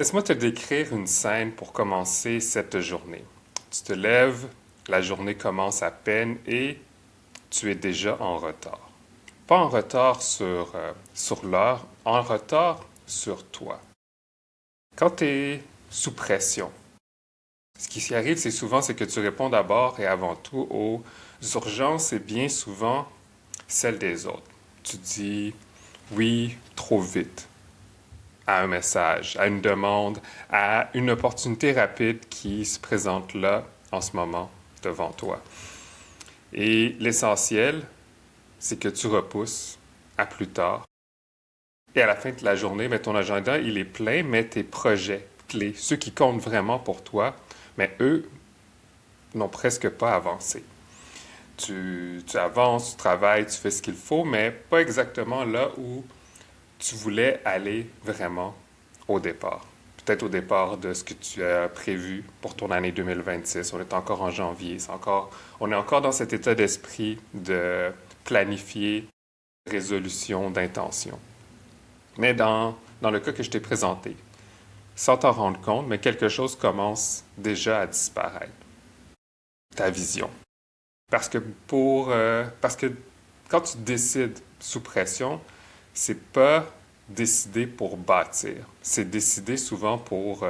Laisse-moi te décrire une scène pour commencer cette journée. Tu te lèves, la journée commence à peine et tu es déjà en retard. Pas en retard sur l'heure, en retard sur toi. Quand tu es sous pression, ce qui s'y arrive, c'est que tu réponds d'abord et avant tout aux urgences et bien souvent celles des autres. Tu dis oui trop vite à un message, à une demande, à une opportunité rapide qui se présente là, en ce moment, devant toi. Et l'essentiel, c'est que tu repousses à plus tard. Et à la fin de la journée, mais ton agenda, il est plein, mais tes projets clés, ceux qui comptent vraiment pour toi, mais eux n'ont presque pas avancé. Tu avances, tu travailles, tu fais ce qu'il faut, mais pas exactement là où tu voulais aller vraiment au départ. Peut-être au départ de ce que tu as prévu pour ton année 2026. On est encore en janvier. On est encore dans cet état d'esprit de planifier résolution d'intention. Mais dans le cas que je t'ai présenté, sans t'en rendre compte, mais quelque chose commence déjà à disparaître. Ta vision. Parce que quand tu décides sous pression, c'est pas décider pour bâtir. C'est décider souvent pour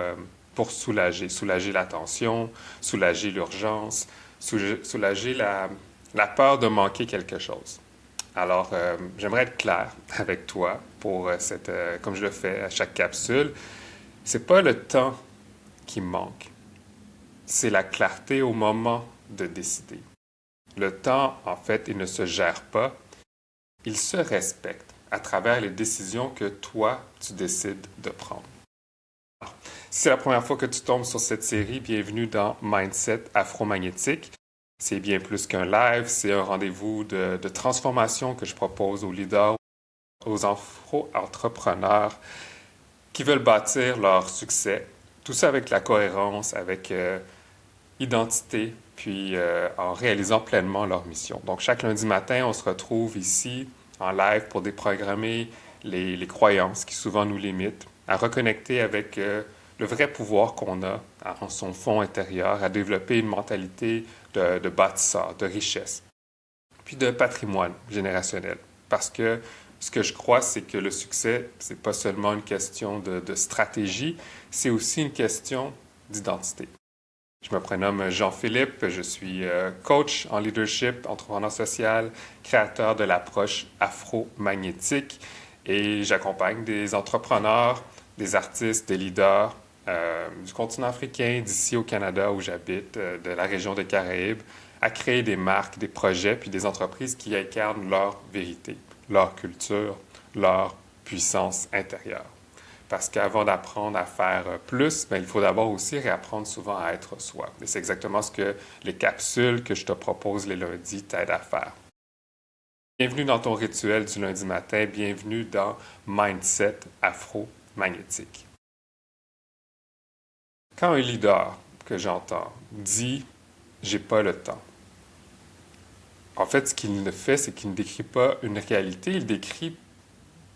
soulager la tension, soulager l'urgence, soulager la peur de manquer quelque chose. Alors, j'aimerais être clair avec toi pour comme je le fais à chaque capsule. C'est pas le temps qui manque, c'est la clarté au moment de décider. Le temps, en fait, il ne se gère pas, il se respecte à travers les décisions que toi, tu décides de prendre. Si c'est la première fois que tu tombes sur cette série, bienvenue dans Mindset Afromagnétique. C'est bien plus qu'un live, c'est un rendez-vous de transformation que je propose aux leaders, aux afro-entrepreneurs qui veulent bâtir leur succès. Tout ça avec la cohérence, avec identité, puis en réalisant pleinement leur mission. Donc, chaque lundi matin, on se retrouve ici en live pour déprogrammer les croyances qui souvent nous limitent, à reconnecter avec le vrai pouvoir qu'on a en son fond intérieur, à développer une mentalité de bâtisseur, de richesse, puis de patrimoine générationnel. Parce que ce que je crois, c'est que le succès, c'est pas seulement une question de stratégie, c'est aussi une question d'identité. Je me prénomme Jean-Philippe, je suis coach en leadership, entrepreneur social, créateur de l'approche afro-magnétique et j'accompagne des entrepreneurs, des artistes, des leaders du continent africain, d'ici au Canada où j'habite, de la région des Caraïbes, à créer des marques, des projets puis des entreprises qui incarnent leur vérité, leur culture, leur puissance intérieure. Parce qu'avant d'apprendre à faire plus, bien, il faut d'abord aussi réapprendre souvent à être soi. Et c'est exactement ce que les capsules que je te propose les lundis t'aident à faire. Bienvenue dans ton rituel du lundi matin, bienvenue dans Mindset Afro-Magnétique. Quand un leader que j'entends dit « j'ai pas le temps », en fait, ce qu'il ne fait, c'est qu'il ne décrit pas une réalité, il décrit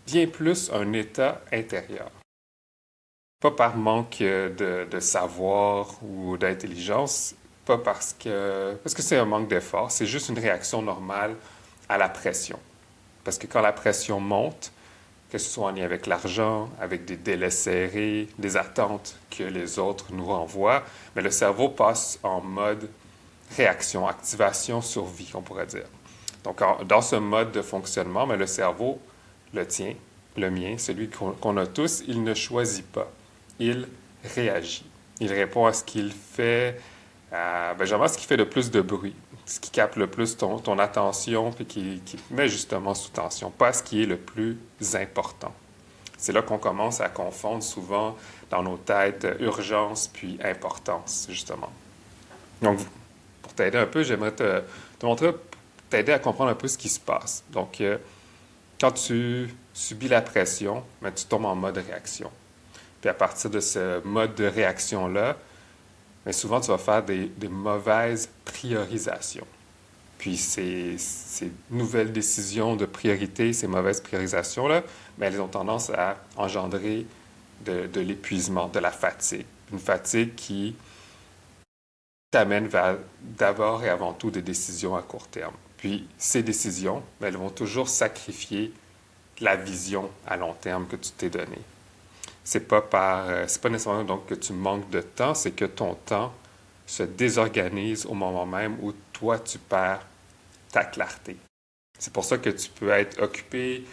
bien plus un état intérieur. Pas par manque de savoir ou d'intelligence, pas parce que c'est un manque d'effort, c'est juste une réaction normale à la pression. Parce que quand la pression monte, que ce soit en lien avec l'argent, avec des délais serrés, des attentes que les autres nous renvoient, mais le cerveau passe en mode réaction, activation, survie, on pourrait dire. Donc, dans ce mode de fonctionnement, mais le cerveau, le tien, le mien, celui qu'on a tous, il ne choisit pas. Il réagit. Il répond à ce qu'il fait, généralement ce qui fait le plus de bruit, ce qui capte le plus ton attention, puis qui te met justement sous tension, pas ce qui est le plus important. C'est là qu'on commence à confondre souvent dans nos têtes urgence puis importance, justement. Donc, pour t'aider un peu, j'aimerais te montrer, t'aider à comprendre un peu ce qui se passe. Donc, quand tu subis la pression, ben, tu tombes en mode réaction. Puis à partir de ce mode de réaction-là, bien souvent, tu vas faire des mauvaises priorisations. Puis ces nouvelles décisions de priorité, ces mauvaises priorisations-là, bien, elles ont tendance à engendrer de l'épuisement, de la fatigue. Une fatigue qui t'amène vers d'abord et avant tout des décisions à court terme. Puis ces décisions, elles vont toujours sacrifier la vision à long terme que tu t'es donnée. C'est pas nécessairement donc que tu manques de temps, c'est que ton temps se désorganise au moment même où toi tu perds ta clarté. C'est pour ça que tu peux être occupé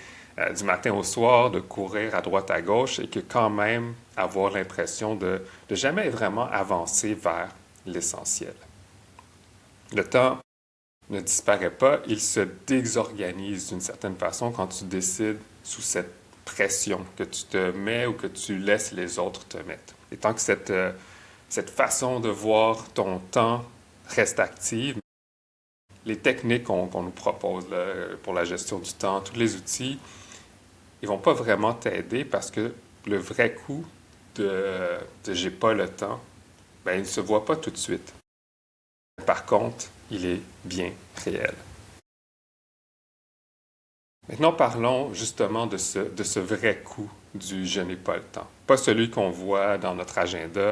du matin au soir, de courir à droite à gauche et que quand même avoir l'impression de jamais vraiment avancer vers l'essentiel. Le temps ne disparaît pas, il se désorganise d'une certaine façon quand tu décides sous cette pression que tu te mets ou que tu laisses les autres te mettre. Et tant que cette façon de voir ton temps reste active, les techniques qu'on nous propose là, pour la gestion du temps, tous les outils, ils vont pas vraiment t'aider parce que le vrai coup de j'ai pas le temps, ben, il ne se voit pas tout de suite. Par contre, il est bien réel. Maintenant, parlons justement de ce vrai coup du je n'ai pas le temps. Pas celui qu'on voit dans notre agenda,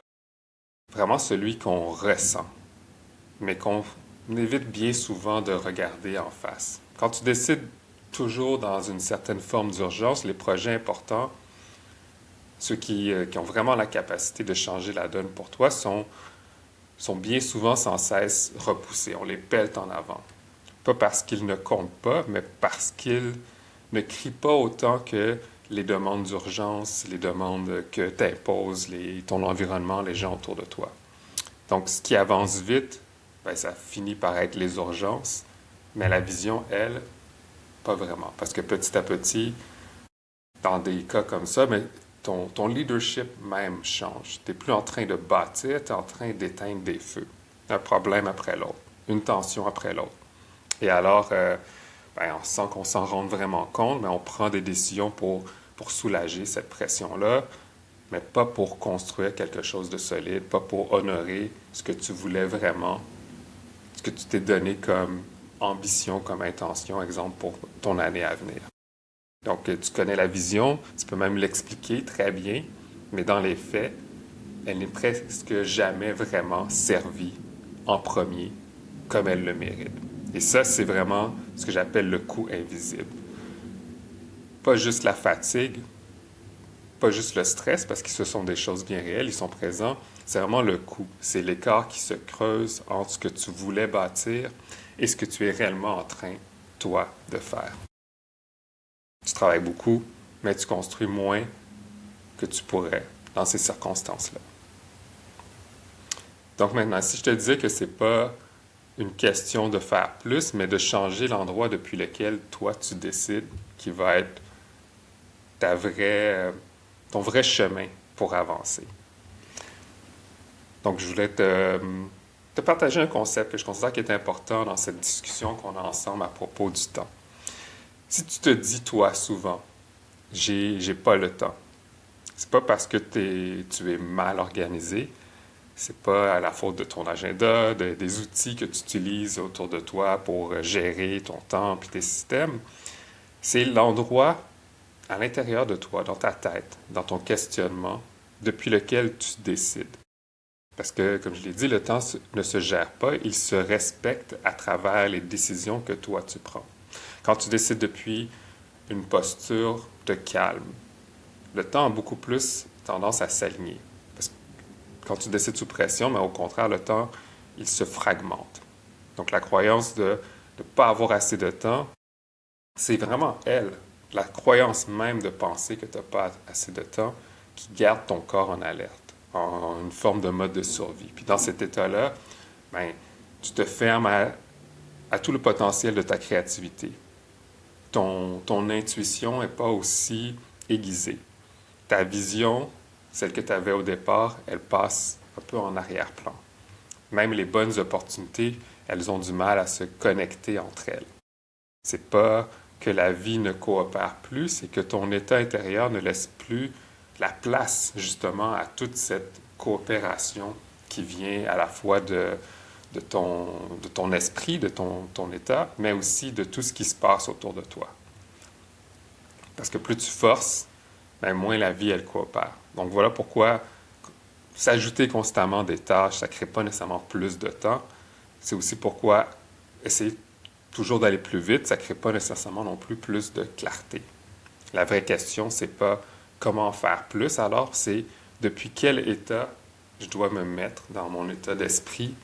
vraiment celui qu'on ressent, mais qu'on évite bien souvent de regarder en face. Quand tu décides toujours dans une certaine forme d'urgence, les projets importants, ceux qui ont vraiment la capacité de changer la donne pour toi, sont bien souvent sans cesse repoussés. On les pèle en avant. Pas parce qu'ils ne comptent pas, mais parce qu'ils ne crient pas autant que les demandes d'urgence, les demandes que t'impose ton environnement, les gens autour de toi. Donc, ce qui avance vite, ben, ça finit par être les urgences, mais la vision, elle, pas vraiment. Parce que petit à petit, dans des cas comme ça, mais ton leadership même change. Tu n'es plus en train de bâtir, tu es en train d'éteindre des feux. Un problème après l'autre, une tension après l'autre. Et alors, ben, sans qu'on s'en rende vraiment compte, mais on prend des décisions pour soulager cette pression-là, mais pas pour construire quelque chose de solide, pas pour honorer ce que tu voulais vraiment, ce que tu t'es donné comme ambition, comme intention, exemple, pour ton année à venir. Donc, tu connais la vision, tu peux même l'expliquer très bien, mais dans les faits, elle n'est presque jamais vraiment servie en premier comme elle le mérite. Et ça, c'est vraiment ce que j'appelle le coût invisible. Pas juste la fatigue, pas juste le stress, parce que ce sont des choses bien réelles, ils sont présents. C'est vraiment le coût. C'est l'écart qui se creuse entre ce que tu voulais bâtir et ce que tu es réellement en train, toi, de faire. Tu travailles beaucoup, mais tu construis moins que tu pourrais dans ces circonstances-là. Donc maintenant, si je te disais que c'est pas une question de faire plus, mais de changer l'endroit depuis lequel toi tu décides qui va être ton vrai chemin pour avancer. Donc je voulais te partager un concept que je considère qui est important dans cette discussion qu'on a ensemble à propos du temps. Si tu te dis, toi, souvent, j'ai pas le temps, c'est pas parce que tu es mal organisé, c'est pas à la faute de ton agenda, des outils que tu utilises autour de toi pour gérer ton temps et tes systèmes. C'est l'endroit à l'intérieur de toi, dans ta tête, dans ton questionnement, depuis lequel tu décides. Parce que, comme je l'ai dit, le temps ne se gère pas, il se respecte à travers les décisions que toi tu prends. Quand tu décides depuis une posture de calme, le temps a beaucoup plus tendance à s'aligner. Parce que quand tu décides sous pression, mais au contraire, le temps, il se fragmente. Donc la croyance de ne pas avoir assez de temps, c'est vraiment elle, la croyance même de penser que tu n'as pas assez de temps, qui garde ton corps en alerte, en une forme de mode de survie. Puis dans cet état-là, ben, tu te fermes à tout le potentiel de ta créativité. Ton intuition n'est pas aussi aiguisée. Ta vision, celle que tu avais au départ, elle passe un peu en arrière-plan. Même les bonnes opportunités, elles ont du mal à se connecter entre elles. C'est pas que la vie ne coopère plus, c'est que ton état intérieur ne laisse plus la place justement à toute cette coopération qui vient à la fois de ton esprit, de ton état, mais aussi de tout ce qui se passe autour de toi. Parce que plus tu forces, ben moins la vie, elle coopère. Donc voilà pourquoi s'ajouter constamment des tâches, ça ne crée pas nécessairement plus de temps. C'est aussi pourquoi essayer toujours d'aller plus vite, ça ne crée pas nécessairement non plus de clarté. La vraie question, c'est pas comment faire plus, alors c'est depuis quel état je dois me mettre dans mon état d'esprit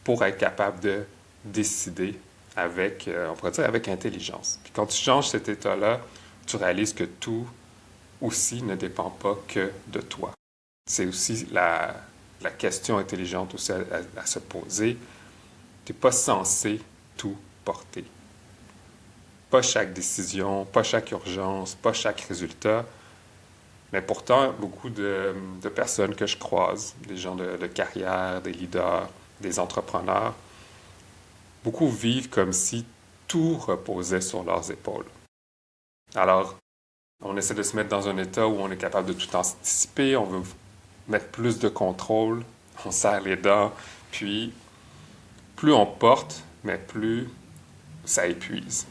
pour être capable de décider avec, on pourrait dire, avec intelligence. Puis quand tu changes cet état-là, tu réalises que tout aussi ne dépend pas que de toi. C'est aussi la question intelligente aussi à se poser. Tu n'es pas censé tout porter. Pas chaque décision, pas chaque urgence, pas chaque résultat. Mais pourtant, beaucoup de personnes que je croise, des gens de carrière, des leaders, des entrepreneurs, beaucoup vivent comme si tout reposait sur leurs épaules. Alors, on essaie de se mettre dans un état où on est capable de tout anticiper, on veut mettre plus de contrôle, on serre les dents, puis plus on porte, mais plus ça épuise.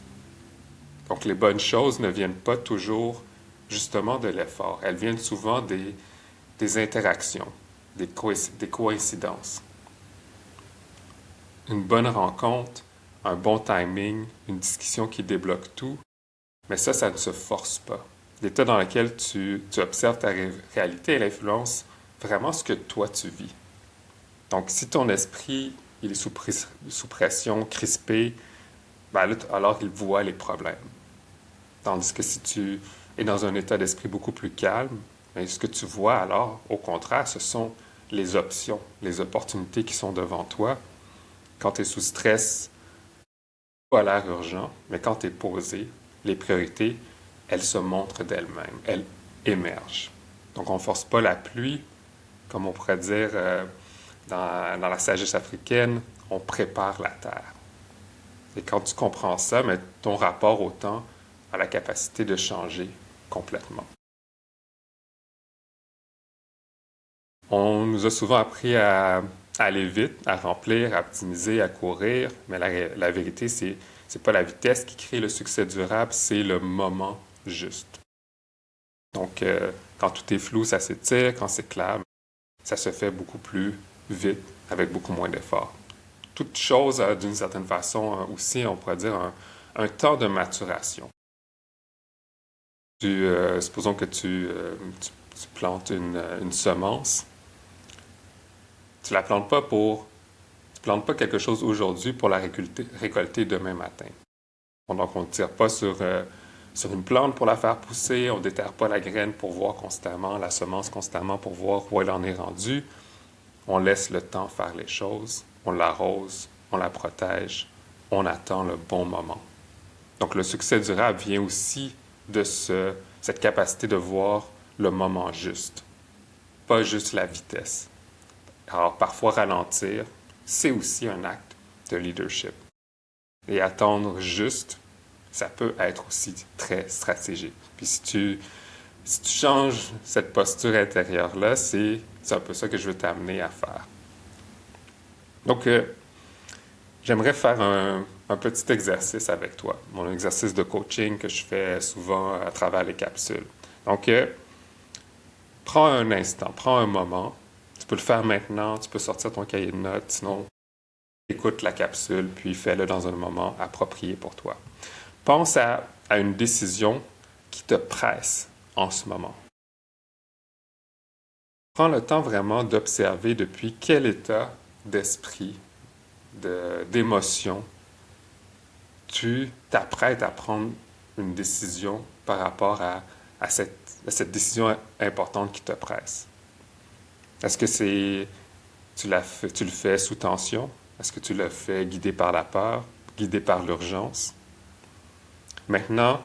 Donc les bonnes choses ne viennent pas toujours justement de l'effort, elles viennent souvent des interactions, des coïncidences. Une bonne rencontre, un bon timing, une discussion qui débloque tout, mais ça ne se force pas. L'état dans lequel tu observes ta réalité, elle influence vraiment ce que toi tu vis. Donc, si ton esprit il est sous pression, crispé, ben là, alors il voit les problèmes. Tandis que si tu es dans un état d'esprit beaucoup plus calme, ben, ce que tu vois alors, au contraire, ce sont les options, les opportunités qui sont devant toi. Quand tu es sous stress, pas l'air urgent, mais quand tu es posé, les priorités, elles se montrent d'elles-mêmes, elles émergent. Donc, on ne force pas la pluie, comme on pourrait dire dans la sagesse africaine, on prépare la terre. Et quand tu comprends ça, mais ton rapport au temps a la capacité de changer complètement. On nous a souvent appris à aller vite, à remplir, à optimiser, à courir, mais la vérité, c'est pas la vitesse qui crée le succès durable, c'est le moment juste. Donc, quand tout est flou, ça s'étire, quand c'est clair, ça se fait beaucoup plus vite, avec beaucoup moins d'efforts. Toute chose a d'une certaine façon aussi, on pourrait dire, un temps de maturation. Supposons que tu plantes une semence. Tu la plantes pas tu plantes pas quelque chose aujourd'hui pour la récolter demain matin. Donc, on ne tire pas sur une plante pour la faire pousser, on ne déterre pas la graine pour voir constamment, la semence constamment pour voir où elle en est rendue. On laisse le temps faire les choses, on l'arrose, on la protège, on attend le bon moment. Donc, le succès durable vient aussi de cette capacité de voir le moment juste, pas juste la vitesse. Alors, parfois, ralentir, c'est aussi un acte de leadership. Et attendre juste, ça peut être aussi très stratégique. Puis si tu changes cette posture intérieure-là, c'est un peu ça que je veux t'amener à faire. Donc, j'aimerais faire un petit exercice avec toi, mon exercice de coaching que je fais souvent à travers les capsules. Donc, prends un instant, prends un moment. Tu peux le faire maintenant, tu peux sortir ton cahier de notes, sinon écoute la capsule, puis fais-le dans un moment approprié pour toi. Pense à une décision qui te presse en ce moment. Prends le temps vraiment d'observer depuis quel état d'esprit, d'émotion, tu t'apprêtes à prendre une décision par rapport à cette décision importante qui te presse. Est-ce que tu le fais sous tension? Est-ce que tu le fais guidé par la peur, guidé par l'urgence? Maintenant,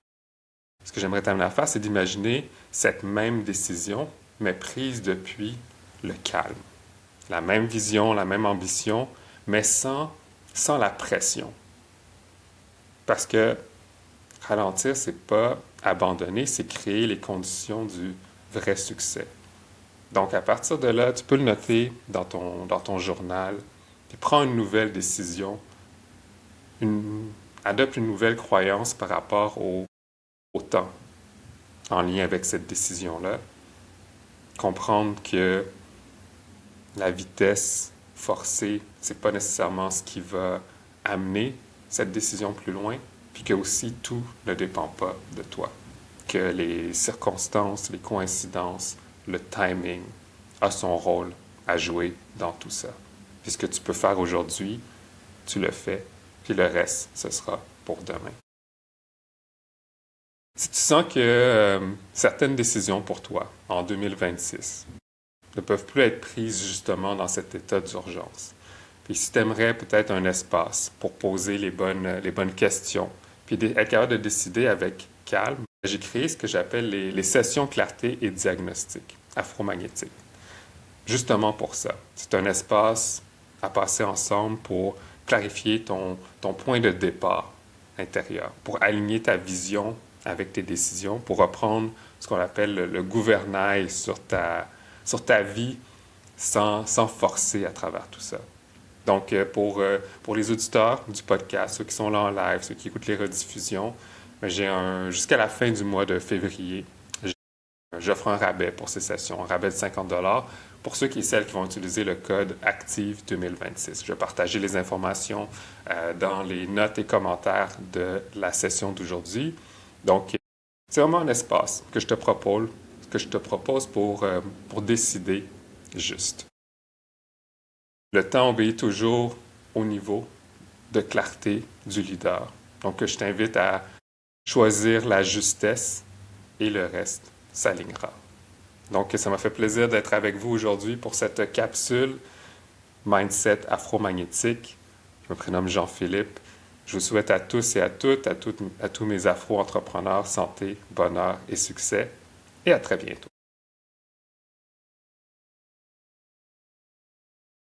ce que j'aimerais t'amener à faire, c'est d'imaginer cette même décision, mais prise depuis le calme. La même vision, la même ambition, mais sans la pression. Parce que ralentir, c'est pas abandonner, c'est créer les conditions du vrai succès. Donc, à partir de là, tu peux le noter dans ton journal, puis prends une nouvelle décision, adopte une nouvelle croyance par rapport au temps en lien avec cette décision-là. comprendre que la vitesse forcée, c'est pas nécessairement ce qui va amener cette décision plus loin, puis que aussi tout ne dépend pas de toi, que les circonstances, les coïncidences, le timing a son rôle à jouer dans tout ça. Puis ce que tu peux faire aujourd'hui, tu le fais, puis le reste, ce sera pour demain. Si tu sens que certaines décisions pour toi en 2026 ne peuvent plus être prises justement dans cet état d'urgence, puis si tu aimerais peut-être un espace pour poser les bonnes questions, puis être capable de décider avec calme, j'ai créé ce que j'appelle les sessions clarté et diagnostic afromagnétiques. Justement pour ça. C'est un espace à passer ensemble pour clarifier ton point de départ intérieur, pour aligner ta vision avec tes décisions, pour reprendre ce qu'on appelle le gouvernail sur ta vie sans forcer à travers tout ça. Donc, pour les auditeurs du podcast, ceux qui sont là en live, ceux qui écoutent les rediffusions, jusqu'à la fin du mois de février, j'offre un rabais pour ces sessions, un rabais de 50 pour ceux et celles qui vont utiliser le code ACTIVE 2026. Je vais partager les informations dans les notes et commentaires de la session d'aujourd'hui. Donc, c'est vraiment un espace que je te propose pour décider juste. Le temps obéit toujours au niveau de clarté du leader. Donc, je t'invite à choisir la justesse et le reste s'alignera. Donc, ça m'a fait plaisir d'être avec vous aujourd'hui pour cette capsule Mindset afro-magnétique. Je me prénomme Jean-Philippe. Je vous souhaite à tous et à toutes, à tous mes afro-entrepreneurs, santé, bonheur et succès. Et à très bientôt.